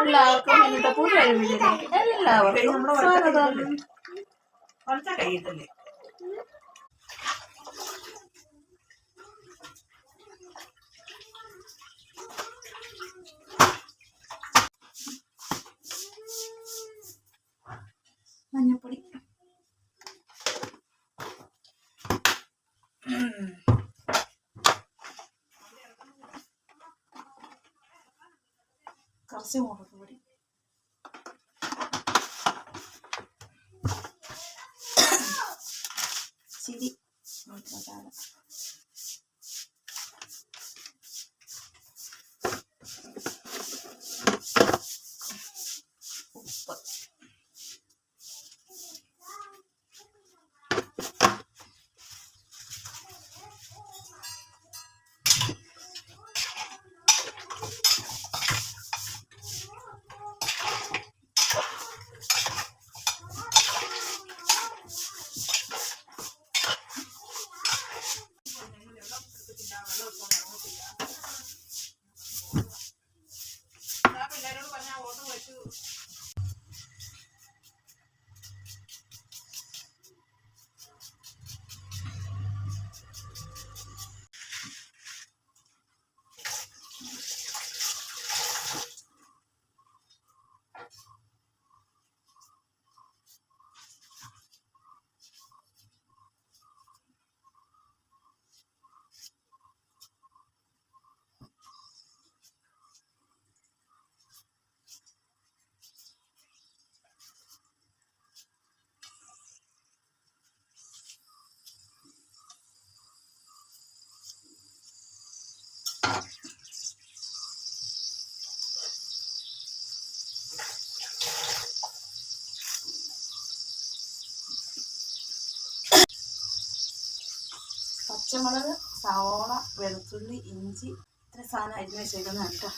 എല്ലാവർക്കും ഇന്നത്തെ പുതിയ വീഡിയോയിലേക്ക് എല്ലാവർക്കും സ്വാഗതം. കൈയിട്ടല്ലേ മഞ്ഞപ്പൊടി, കുറച്ച് മുളക് പൊടി, ചിരി ഉപ്പ്, പച്ചമുളക്, സവോള, വെളുത്തുള്ളി, ഇഞ്ചി, ഇത്ര സാധനം അരിഞ്ഞ് വെച്ചേക്കുന്നതാണ് കേട്ടോ.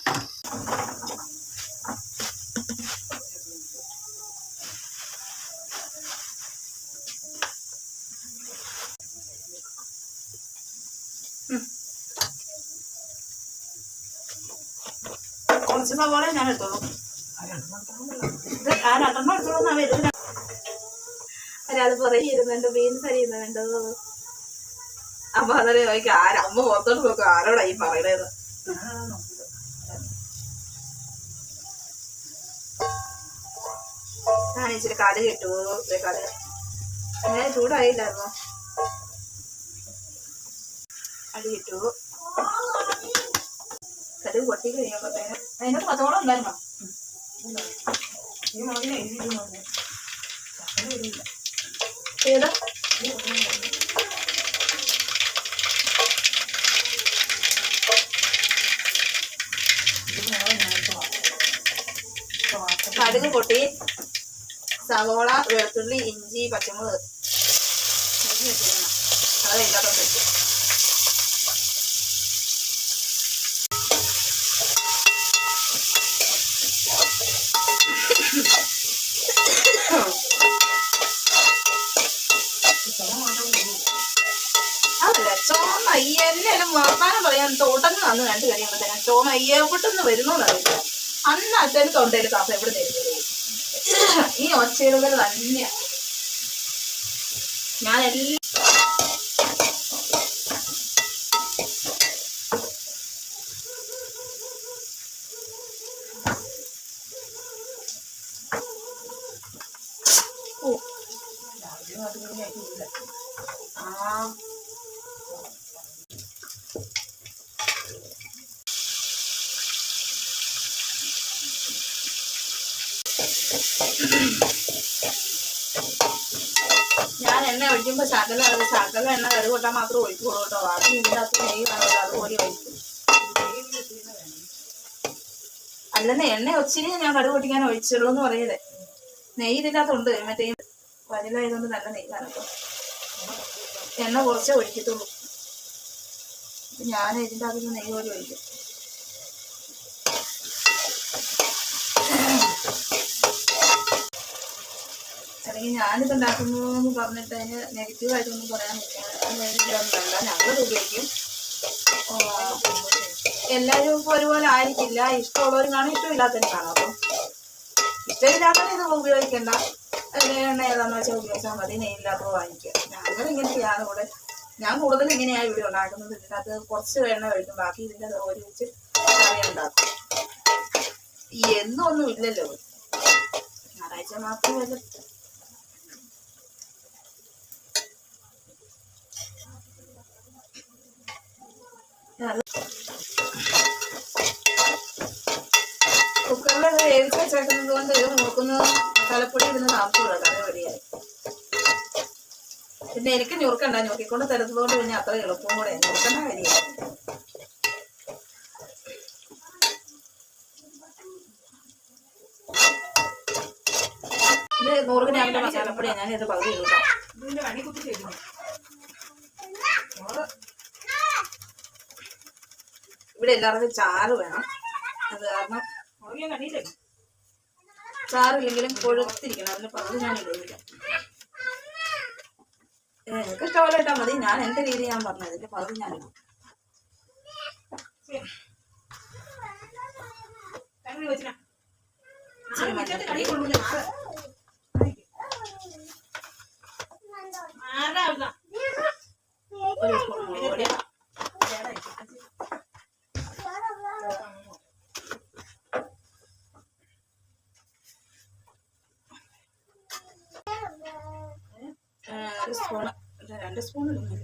കുറച്ച് സവോള ഞാൻ എടുത്തോളൂ. ആ രണ്ടെണ്ണം എടുത്തോളൂ. എന്നാ വരുന്നത് ഒരാൾ പുറകെ ഇരുന്നുണ്ട്, ബീൻസ് അരിയുന്നുണ്ടോ. അപ്പൊ അന്നേരം ചോദിക്കും, അമ്മ പുറത്തോട്ട് നോക്കും, ആരോടാ ഈ പറയണത്. ഞാൻ ഇച്ചിരി കടുക് ഇട്ടു. കടുക് അങ്ങനെ ചൂടായില്ലായിരുന്നോ? കടുക് ഇട്ടു. കടുക് പൊട്ടി കഴിയുമ്പോഴത്തേന് അതിനകത്ത് പച്ചമുളക് ഉണ്ടായിരുന്നോ? ഈ മുളകിനെ ഏതാ കടുക് പൊട്ടി, സവോള, വെളുത്തുള്ളി, ഇഞ്ചി, പച്ചമുളക് അത് ഇല്ലാത്തോട്ട് വെച്ചു. അതല്ല, ചോന്ന എല്ലാവരും വർത്താനം പറയാൻ തോട്ടങ്ങൾ വന്ന് കണ്ടു കഴിയുമ്പോഴത്തേനും ചോന്ന എവിടുന്ന് വരുന്നോന്നറിയില്ല. അന്ന് അച്ഛന് തൊണ്ടയിൽ കാപ്പ എവിടെ തരുന്നത് ഈ ഒച്ചയിടുകൾ തന്നെയാ. ഞാൻ എല്ലാം ഞാൻ എണ്ണ ഒഴിക്കുമ്പോ ശകല എണ്ണ കരുവ് കൊട്ടാൻ മാത്രം ഒഴിക്കുള്ളൂ കേട്ടോ. അത് ഇതിനകത്ത് നെയ്യ് കാണുമല്ലോ, അതുപോലെ ഒഴിക്കും. അല്ലെന്ന് എണ്ണ ഒച്ചിരി ഞാൻ കടുക് പൊട്ടിക്കാൻ ഒഴിച്ചുള്ളൂ എന്ന് പറയല്ലേ. നെയ്യ് ഇതിനകത്തുണ്ട്, മറ്റേ വനിലായതുകൊണ്ട് നല്ല നെയ്യാണ് കേട്ടോ. എണ്ണ കുറച്ചേ ഒഴിക്കത്തുള്ളൂ. ഞാൻ ഇതിൻ്റെ അകത്ത് നെയ്യ് പോലെ ഒഴിക്കും. അല്ലെങ്കിൽ ഞാനിതുണ്ടാക്കുന്നു എന്ന് പറഞ്ഞിട്ട് അതിന് നെഗറ്റീവായിട്ടൊന്നും പറയാൻ വേണ്ട. ഞങ്ങളത് ഉപയോഗിക്കും. എല്ലാവരും ഇപ്പോൾ ഒരുപോലെ ആയിരിക്കില്ല. ഇഷ്ടമുള്ളവരും കാണും, ഇഷ്ടമില്ലാത്തവരും കാണും. അപ്പം ഇഷ്ടമില്ലാത്തവർ ഇത് ഉപയോഗിക്കണ്ട, എണ്ണ ഏതാണെന്ന് വെച്ചാൽ ഉപയോഗിച്ചാൽ മതി. നെയ്യില്ലാത്തത് വാങ്ങിക്കുക. ഞങ്ങൾ ഇങ്ങനെയാണ് ഇവിടെ, ഞാൻ കൂടുതൽ ഇങ്ങനെയാണ് ഇവിടെ ഉണ്ടാക്കുന്നത്. ഇതിനകത്ത് കുറച്ച് എണ്ണ ഒഴിക്കും, ബാക്കി ഇതിൻ്റെ ഓരി വെച്ച് കറി ഉണ്ടാക്കും. ഒന്നും ഇല്ലല്ലോ, ഞായറാഴ്ച മാത്രമല്ല. കുക്കറിലത് വേവിച്ച് വെച്ചേക്കുന്നത് കൊണ്ട് നോക്കുന്നത് തലപ്പൊടി ഇടുന്നത് ആവശ്യമുള്ള കറി റെഡിയായി. പിന്നെ എനിക്ക് ഞുറുക്കണ്ട, ഞുറുക്കിക്കൊണ്ട് തരുന്നത് കൊണ്ട് പിന്നെ അത്ര എളുപ്പവും കൂടെ ഞുറുക്കേണ്ട കാര്യമില്ല. ഇത് 100 ഗ്രാമിന്റെ മസാലപ്പൊടിയാണ്. ഞാനിത് പകുതി ഇടും. ഇവിടെ എല്ലാവർക്കും ചാറ് വേണം. അത് കാരണം ചാറില്ലെങ്കിലും കൊഴുത്തിരിക്കണം. അതിന് പകുതി ഞാൻ ഇടുന്നില്ല. എനിക്ക് ഇഷ്ടപോലെ ഇട്ടാൽ മതി. ഞാൻ എൻ്റെ രീതി ഞാൻ പറഞ്ഞത്, ഇതിന്റെ പകുതി ഞാൻ ഇടും. ഒരു സ്പൂൺ മുളക് പൊടി, ഒരു സ്പൂണ്, 2 സ്പൂൺ ഇടുന്നു.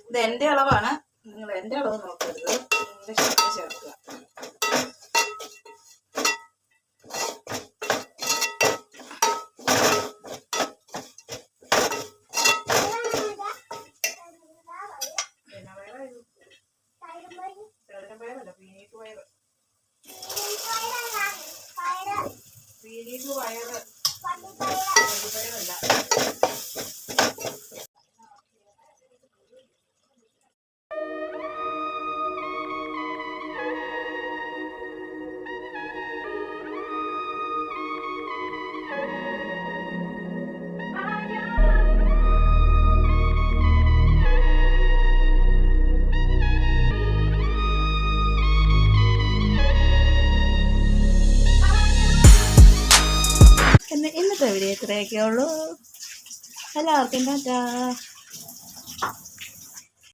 ഇത് എൻ്റെ അളവാണ്, നിങ്ങൾ എൻ്റെ അളവ് നോക്കരുത്. ചേർക്കുക. ഇന്നത്തെ വീഡിയോ ഇത്രയൊക്കെ ഉള്ളൂ. എല്ലാവർക്കും ടാറ്റാ.